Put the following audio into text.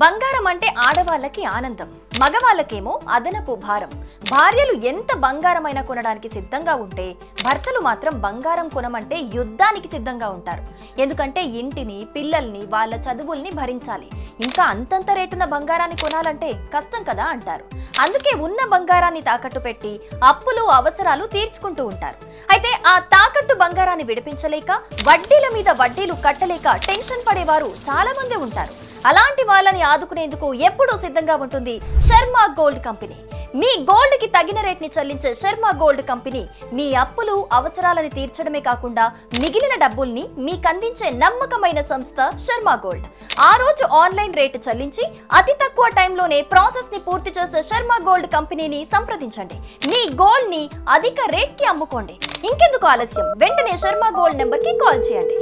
బంగారం అంటే ఆడవాళ్ళకి ఆనందం, మగవాళ్ళకేమో అదనపు భారం. భార్యలు ఎంత బంగారమైనా కొనడానికి సిద్ధంగా ఉంటే భర్తలు మాత్రం బంగారం కొనమంటే యుద్ధానికి సిద్ధంగా ఉంటారు. ఎందుకంటే ఇంటిని, పిల్లల్ని, వాళ్ళ చదువుల్ని భరించాలి. ఇంకా అంతంత రేటున్న బంగారాన్ని కొనాలంటే కష్టం కదా అంటారు. అందుకే ఉన్న బంగారాన్ని తాకట్టు పెట్టి అప్పులు, అవసరాలు తీర్చుకుంటూ ఉంటారు. అయితే ఆ తాకట్టు బంగారాన్ని విడిపించలేక, వడ్డీల మీద వడ్డీలు కట్టలేక టెన్షన్ పడేవారు చాలా మంది ఉంటారు. అలాంటి వాళ్ళని ఆదుకునేందుకు ఎప్పుడూ సిద్ధంగా ఉంటుంది శర్మ గోల్డ్ కంపెనీ. మీ గోల్డ్ కి తగిన రేట్ ని చెల్లించే శర్మ గోల్డ్ కంపెనీ మీ అప్పులు, అవసరాలను తీర్చడమే కాకుండా మిగిలిన డబ్బుల్ని మీకు అందించే నమ్మకమైన సంస్థ శర్మ గోల్డ్. ఆ రోజు ఆన్లైన్ రేటు చెల్లించి అతి తక్కువ టైంలోనే ప్రాసెస్ ని పూర్తి చేసే శర్మ గోల్డ్ కంపెనీని సంప్రదించండి. మీ గోల్డ్ ని అధిక రేట్ కి అమ్ముకోండి. ఇంకెందుకు ఆలస్యం, వెంటనే శర్మ గోల్డ్ నెంబర్ కి కాల్ చేయండి.